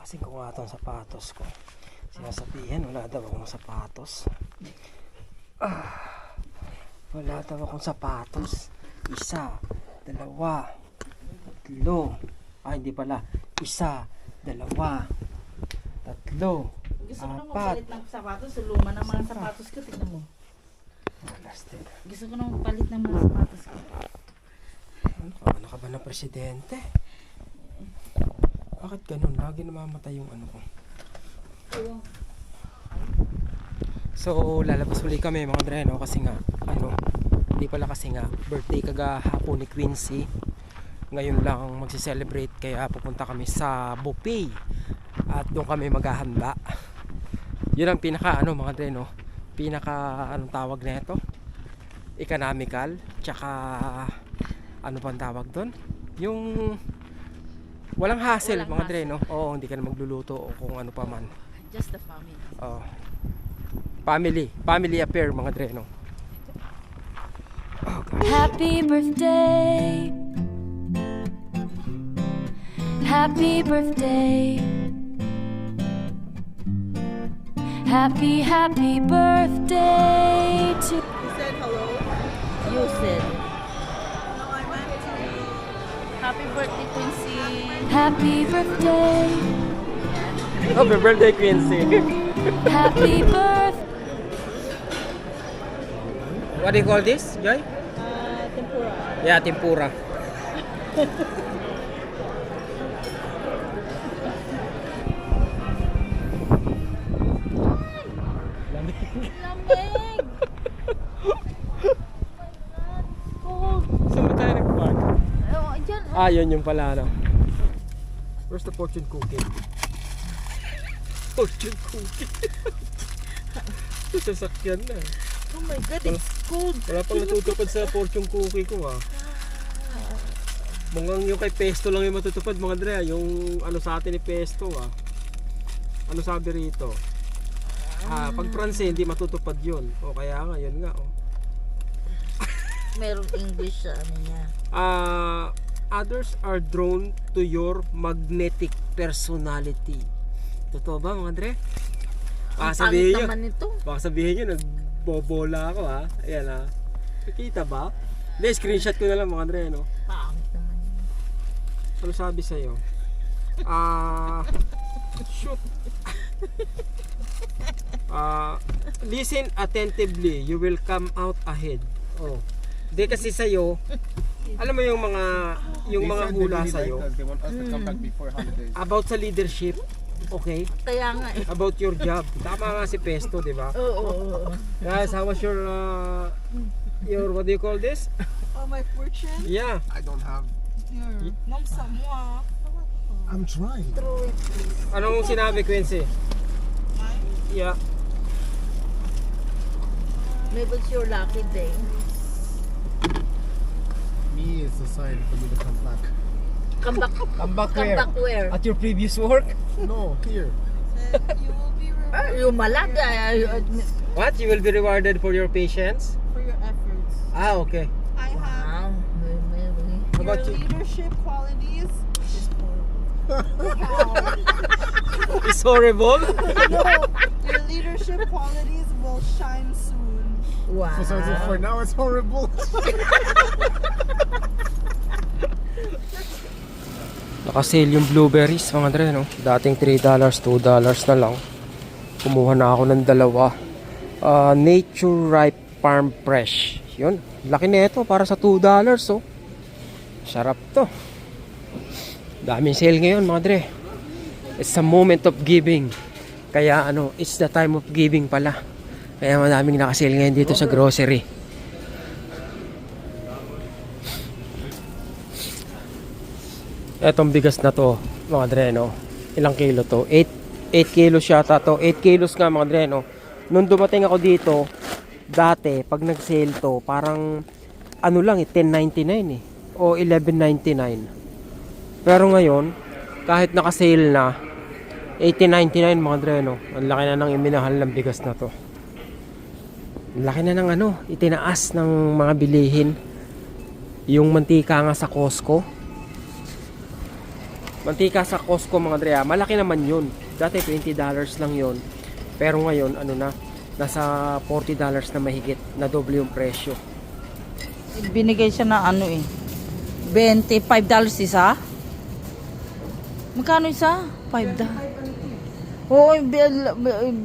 Kasi ko nga itong sapatos ko. Sinasabihan, wala daw akong sapatos. Wala daw akong sapatos. Isa, dalawa, tatlo. Hindi pala. Isa, dalawa, tatlo, Gusto ko nang apat. magpalit ng sapatos. Sa luma ng mga sapatos ko. Tignan mo. Gusto ko nang magpalit ng mga sapatos ko. Ano ka ba na presidente? Bakit ganun? Lagi namamatay yung ano ko. So, lalabas uli kami mga dreno kasi nga, hindi pala kasi nga, birthday kagahapon ni Quincy. Ngayon lang magsi-celebrate kaya pupunta kami sa buffet at doon kami maghahanda. Yun ang pinaka mga dreno, pinaka anong tawag na ito? Economical, tsaka ano pang tawag doon? Yung walang hassle Walang mga hassle. dreno. Oo, hindi ka na magluluto o kung ano pa man. Just the family. Oh. Family affair mga dreno. Happy birthday. Happy birthday. Happy birthday to You said hello. You said. No, I meant to. Happy birthday, Quincy. happy birthday. Happy birthday Quincy. Happy birthday. What do you call this, Joy? Tempura. Yeah, tempura. Lamig. Saan ba tayo nag-park? Diyan. Yun yung pala Where's the fortune cookie? Fortune cookie. Sasakyan na. Oh my God, it's cold. Wala pang natutupad sa fortune cookie ko Mukhang yung kay Pesto lang yung matutupad mga Dre. Yung ano sa atin ni Pesto Ano sabi rito? Pag Pranse hindi matutupad yun. O kaya nga, yun nga Merong English sa ano niya. Others are drawn to your magnetic personality. Totoo ba mga Dre? Ang Sabihin pangit nyo, naman nito. baka sabihin nyo nagbobola ako Ayan Nakita ba? Hindi, screenshot ko na lang mga Dre Pangit naman yun. Ano sabi sa'yo? Shoot. Listen attentively, you will come out ahead. Hindi kasi sa'yo, alam mo yung mga hula sa'yo They want us to come back before holidays. about sa leadership, okay? Kaya nga eh. About your job. Tama nga si Pesto, di ba? Oo. Guys, how was your what do you call this? Oh, my fortune. Yeah. I don't have. Here. Nom Samoa. I'm trying. True it. Anong sinabi, Quincy? Yeah. Maybe it's your lucky day. Me is a sign for me to come back. Come back. Come back Come back where? At your previous work? No, here. Said you will be rewarded Yung malag. What? You will be rewarded for your patience? for your efforts. Okay. I have Wow. How your about you? leadership qualities. Is horrible. It's horrible. No, your leadership qualities will shine soon. Wow. So for now, it's horrible. Naka-sale yung blueberries mga Dre, no? Dating $3, $2 na lang. Kumuha na ako ng dalawa. Nature Ripe Farm Fresh. Yun, laki nito para sa $2, Sarap to. Daming sale ngayon mga Dre. It's a moment of giving. Kaya it's the time of giving pala. Kaya madaming naka-sale ngayon dito sa grocery. Etong bigas na to mga Dre, no? Ilang kilo to? 8 kilos yata to. 8 kilos nga mga Dre, no? Nung dumating ako dito, dati pag nag-sale to, parang lang $10.99 o $11.99. Pero ngayon, kahit naka-sale na, $18.99 mga Dre, no? Ang laki na ng iminahal ng bigas na to. Ang laki na ng itinaas ng mga bilihin. Yung mantika nga sa Costco, Mantika sa Costco mga Dre, malaki naman yun. Dati $20 lang yun. Pero ngayon, ano na, nasa $40 na mahigit, na doble yung presyo. Binigay siya na ano eh. $25 isa? Magkano isa? $5. Oo,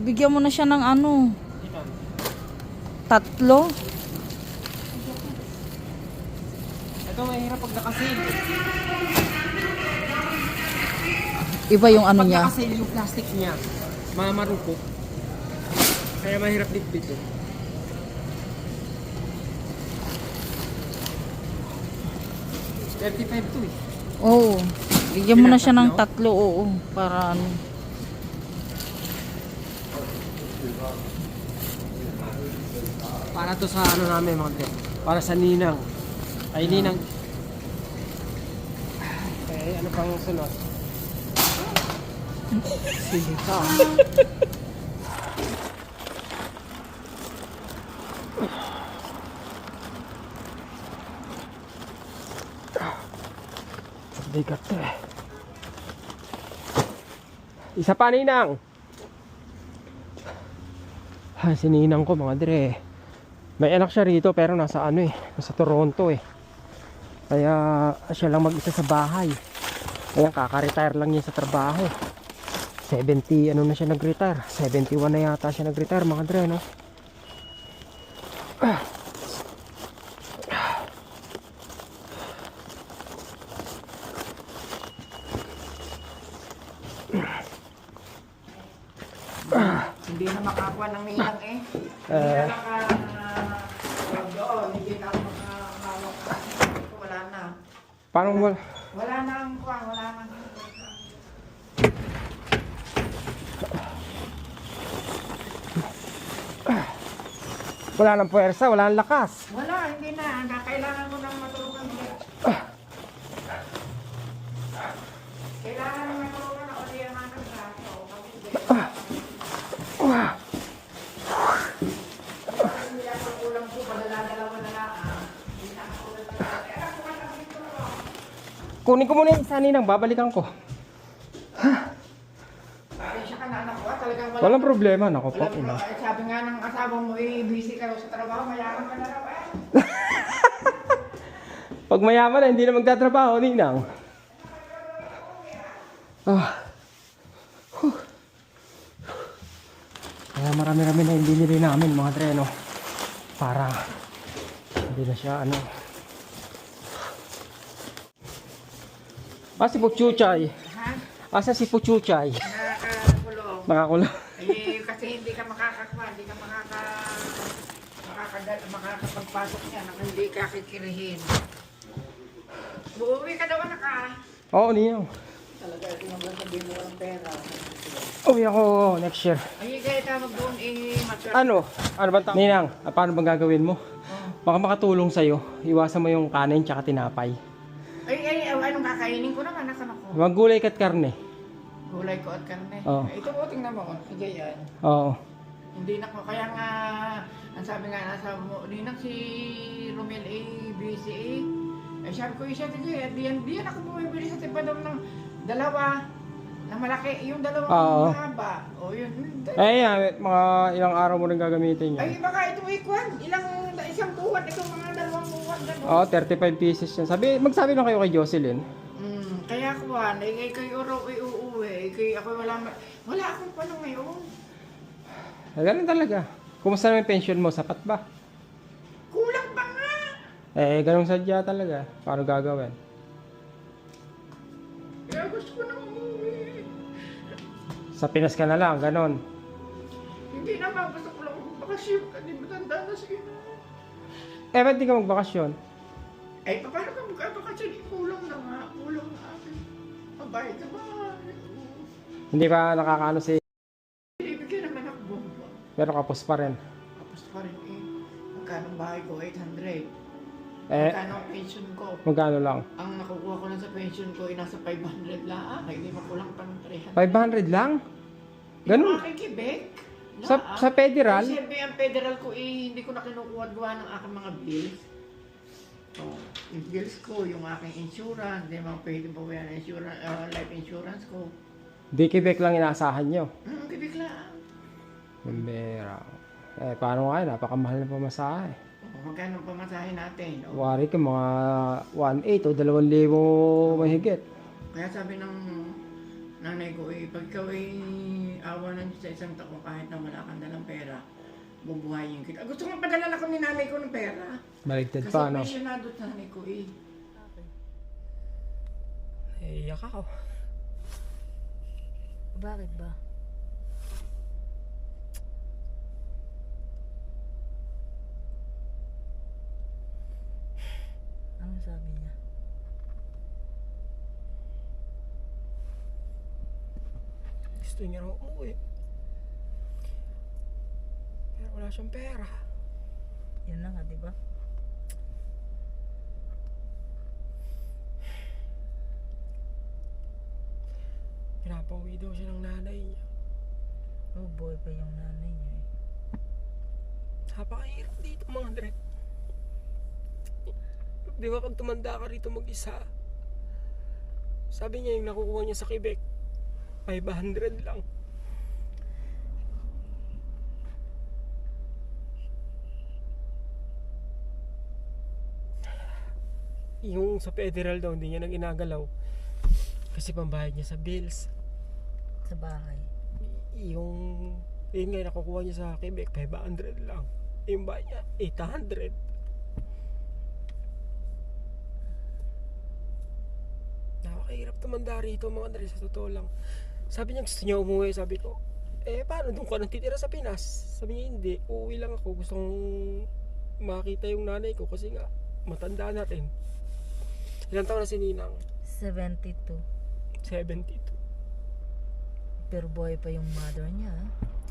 bigyan mo na siya ng ano. 3. Ito mahirap pag nakasil. Iba yung ano Pag niya. nakasil yung plastic niya, mamarupok. Kaya mahirap bitbit eh. $35 to eh. Oo. Bigyan mo na siya ng 3, oo. Para ano. Para to sa ano namin mga Dre. Para sa ninang. Ay ninang. Okay, ano pang sunod? Sita. Bigat to eh. Isa pa ninang. Ha, si ninang ko mga Dre. May anak siya rito pero nasa ano eh, nasa Toronto eh. Kaya siya lang mag-isa sa bahay. Kaya kaka-retire lang niya sa trabaho. 70 ano na siya nag-retire. 71 na yata siya nag-retire mga Dre, no? Hindi na makakuha ng ninang eh. Doon, hindi na makahawak. Wala na. Paano wala? Wala na ang kuha, wala na. Wala nang puwersa, wala nang lakas. Wala, hindi na. Kailangan mo nang matulungan ulit. Kailangan mo matulungan na ulit ang anong braso. Kasi hindi. Hindi ako ulam ko, padala-dalawa na lang. Hindi na ako ulam na lang. Eh, ako ka lang dito. Kunin ko muna yung isa ninang, babalikan ko. Pasensya ka na anak ko, talagang wala. Walang problema, nako po. Alam mo, sabi nga ng asawa mo, busy ka raw sa trabaho, mayaman ka na raw eh. Pag mayaman na, hindi na magtatrabaho, ninang. Kaya marami-rami na hindi nili namin mga Dre, no? Para hindi na siya ano. Si Puchuchay. Ha? Asa si Puchuchay? Nakakakulong. Nakakulong. Eh, kasi hindi ka makakakuha, hindi ka makakapagpasok niya nang hindi ka kikirihin. Uuwi ka daw anak ka. Oo, ninang. Talaga, ito yung sabihin mo ng pera. Uwi ako next year. Ay, kaya tawag doon mature. Ano? Ano ba ninang? Paano bang gagawin mo? Baka makatulong sa'yo. Iwasan mo yung kanin tsaka tinapay. Ay, anong kakainin ko naman, anak ko? Magulay ka't karne. Gulay ko at karne. Oo. Ito po, tingnan mo. Sige yan. Oo. Hindi na ko, kaya nga, ang sabi nga, nasa mo, ninang si Romel A. busy eh. Eh, sabi ko, siya, sige, diyan ako bumibili sa tipadong ng dalawa na malaki, yung dalawang Oo. mahaba. O yun. Mga ilang araw mo rin gagamitin yan. Ay, baka ito ikwan. Isang buwan, ito mga dalawang buwan. Oo, 35 pieces yan. Magsabi lang kayo kay Jocelyn. Kaya kuwan, kayo uuwi, ako wala akong pano ngayon. Ganun talaga. Kumusta naman yung pension mo? Sapat ba? Kulang pa nga. Ganun sadya talaga. Paano gagawin? Kaya gusto ko nang umuwi. Sa Pinas ka na lang, ganun. Hindi naman, gusto ko lang bakasyon. Hindi matanda na sila. Ba't di ka magbakasyon? Ay, paano ka magkabakasyon? Kulang na nga. Kulang na akin. Mabayad na ba? Hindi pa nakakaano si... Ibigyan naman ako bomba. Pero kapos pa rin. Tapos pa rin eh. Magkano ang bahay ko? 800. Eh, Magkano ang pension ko? magkano lang? Ang nakukuha ko lang sa pension ko ay nasa 500 lang. Hindi makulang pa ng 300. 500 lang? Ganun? Yung aking Quebec. Sa federal? Ay, siyempre, ang federal ko hindi ko na kinukuha gawa ng aking mga bills. So, yung bills ko, yung aking insurance, di ba pwede ba yan insurance, life insurance ko. Di Quebec lang inaasahan nyo. Bibigla. Pambira. Eh, paano nga yun? Napakamahal na pamasahe. Magkano pamasahin natin? Wari ka mga 1,800 o 2,000 mahigit. Kaya sabi ng nanay ko, pag ikaw ay awa ng Diyos sa isang taon kahit na wala kang dalang pera, bubuhayin kita. Gusto nga padala ko ni nanay ko ng pera. Baligtad Kasi pa, no? pensionado sa nanay ko Iyak ako. Bakit ba? Anong sabi niya? Gusto niya raw umuwi. Pero wala siyang pera. Yun na nga, di ba? Pinapauwi daw siya ng nanay niya. Oh boy pa yung nanay niya eh. Napakahirap dito mga Dre. Di ba pag tumanda ka rito mag-isa, sabi niya yung nakukuha niya sa Quebec, 500 lang. Yung sa federal daw, hindi niya nang inagalaw. Kasi pambayad niya sa bills. Sa bahay. Yung nga nakukuha niya sa Quebec, 500 lang. Yung bayad niya, 800. Nakakahirap tumanda rito mga Dre, sa totoo lang. Sabi niya gusto niya umuwi, sabi ko, paano doon ka nagtitira sa Pinas? Sabi niya hindi, uuwi lang ako, gusto kong makita yung nanay ko kasi nga matanda natin. Ilang taon na si Ninang? 72. 72. Pero boy pa yung mother niya. ah.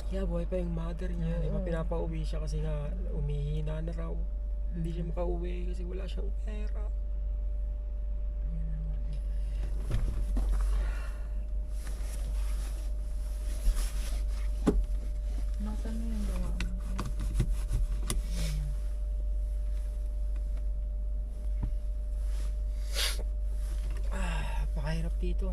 Yeah, buhay pa yung mother niya. Di ba Oo. pinapauwi siya kasi nga umihina na raw. Hindi siya makauwi kasi wala siyang pera. Ayun na nga. Nasaan na yung gawa mo? Napakahirap dito.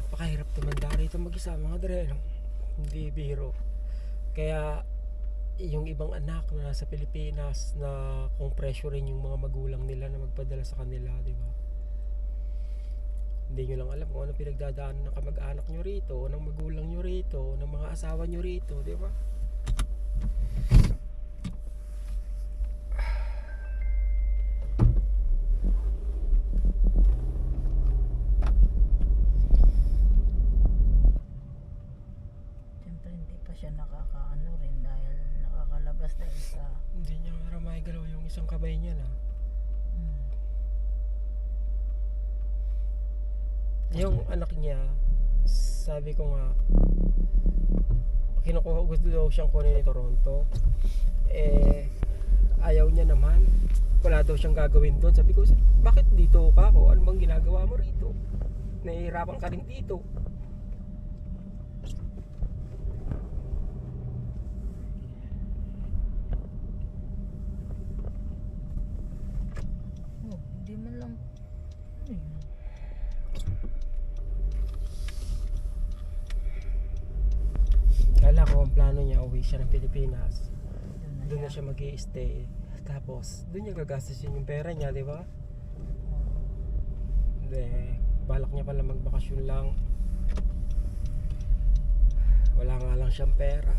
Napakahirap tumanda rito mag-isa mga Dre, no? Hindi biro. Kaya yung ibang anak na nasa Pilipinas na kung pressure rin yung mga magulang nila na magpadala sa kanila, di ba? Hindi nyo lang alam kung ano pinagdadaanan ng kamag-anak nyo rito, o ng magulang nyo rito, o ng mga asawa nyo rito, di ba? Siyempre hindi pa siya nakakaano rin dahil nakakalabas na isa. Hindi niya nga maigalaw yung isang kamay niya na. Yung anak niya, sabi ko nga, kinukuha, gusto daw siyang kunin ni Toronto. Ayaw niya naman. Wala daw siyang gagawin doon. Sabi ko, bakit dito ka ako? Ano bang ginagawa mo rito? Nahihirapan ka rin dito. Oh, hindi man lang. Ano yun? Kala ko ang plano niya, uwi siya ng Pilipinas. Doon na siya. siya mag-i-stay. Tapos, doon niya gagastusin yung pera niya, di ba? Hindi. Balak niya pala magbakasyon lang. Wala nga lang siyang pera.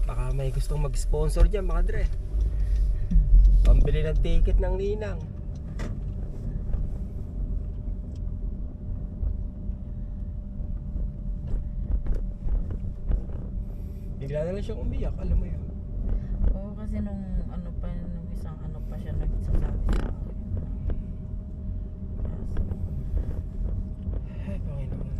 Baka may gustong mag-sponsor dyan mga Dre. Pambili ng ticket ng Ninang. Bigla na lang siyang umiyak, alam mo yun. Oo, kasi nung ano pa, nung isang ano pa siya nagsasabi sa akin. Ay, Panginoon.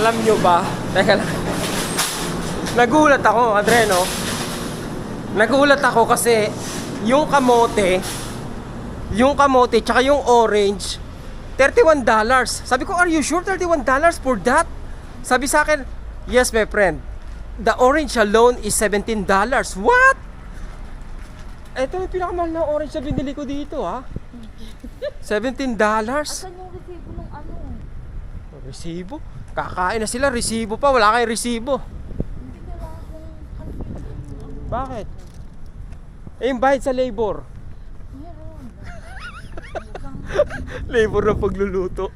Alam nyo ba? Teka lang. Nagulat ako, Adreno. Nagulat ako kasi yung kamote tsaka yung orange, $31. Sabi ko, are you sure $31 for that? Sabi sa akin, yes my friend. The orange alone is $17. What? Ito yung pinakamahal na orange na binili ko dito, ha? $17? Saan yung resibo nung ano? Resibo? Kakain na sila, resibo pa. Wala kayong resibo. Hindi kailangan kung Bakit? Eh, yung bayad sa labor. meron. Labor ng pagluluto.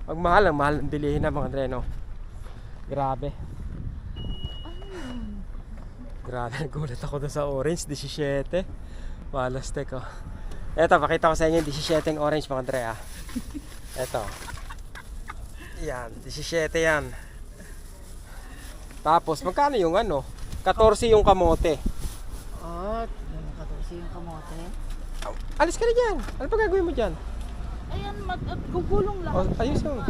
Ang mahal ng bilihin na mga Dreno. Grabe. Grabe, nagulat ako doon sa orange, 17. Malas, teko. Eto, pakita ko sa inyo yung 17 orange mga Dre, ah. Eto. Yan, 17 yan. Tapos, magkano yung ano? 14 yung kamote. Oh, kasi yung kamote. Alis ka na dyan. Ano pa gagawin mo dyan? Ayan, gugulong lang. O, ayos mo.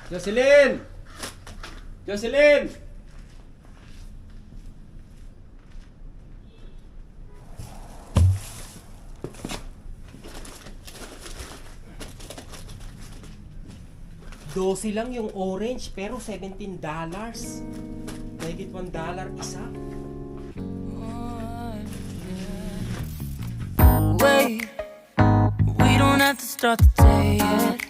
Jocelyn! Jocelyn! $12 lang yung orange pero $17. Mahigit $1 isa. Wait, we don't have to start the day yet.